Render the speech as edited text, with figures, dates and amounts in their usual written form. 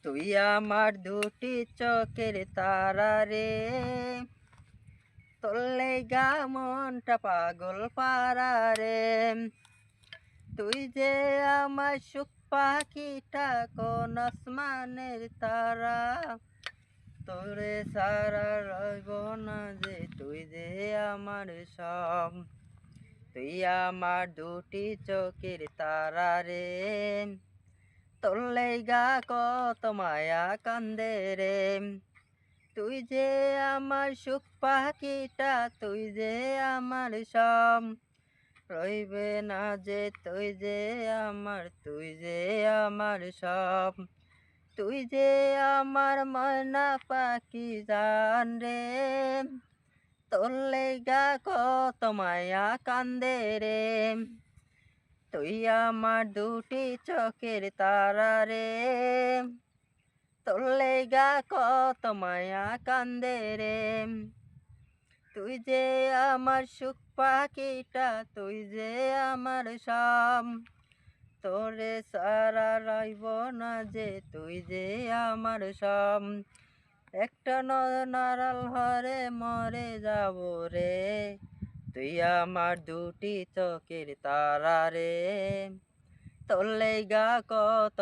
তুই আমার দুটি চোখের তারা রে, তোর লাইগা মনটা পাগল পারা রে। তুই যে আমার সুখ পাখিটা কোন আসমানের তারা, তোরে সারা রইব না যে, তুই যে আমার সব। তুই আমার দুটি চোখের তারা রে, তোর লাইগা কত মায়া কান্দে রে। তুই যে আমার সুখ পাখিটা, তুই যে আমার সব। রইবে না যে তুই যে আমার, তুই যে আমার সব। তুই যে আমার ময়না পাখি জান রে, তোর লাইগা কত মায়া কান্দে রে। তুই আমার দুটি চোখের তারা রে, তোর লাইগা কত মায়া কান্দে রে। তুই যে আমার সুখ পাখিটা, তুই যে আমার সব। তোরে সারা রইব না যে, তুই যে আমার সব। একটা নারাল হরে মরে যাব রে, তুই আমার দুটি চোখের তারা রে, তোর লাইগা কত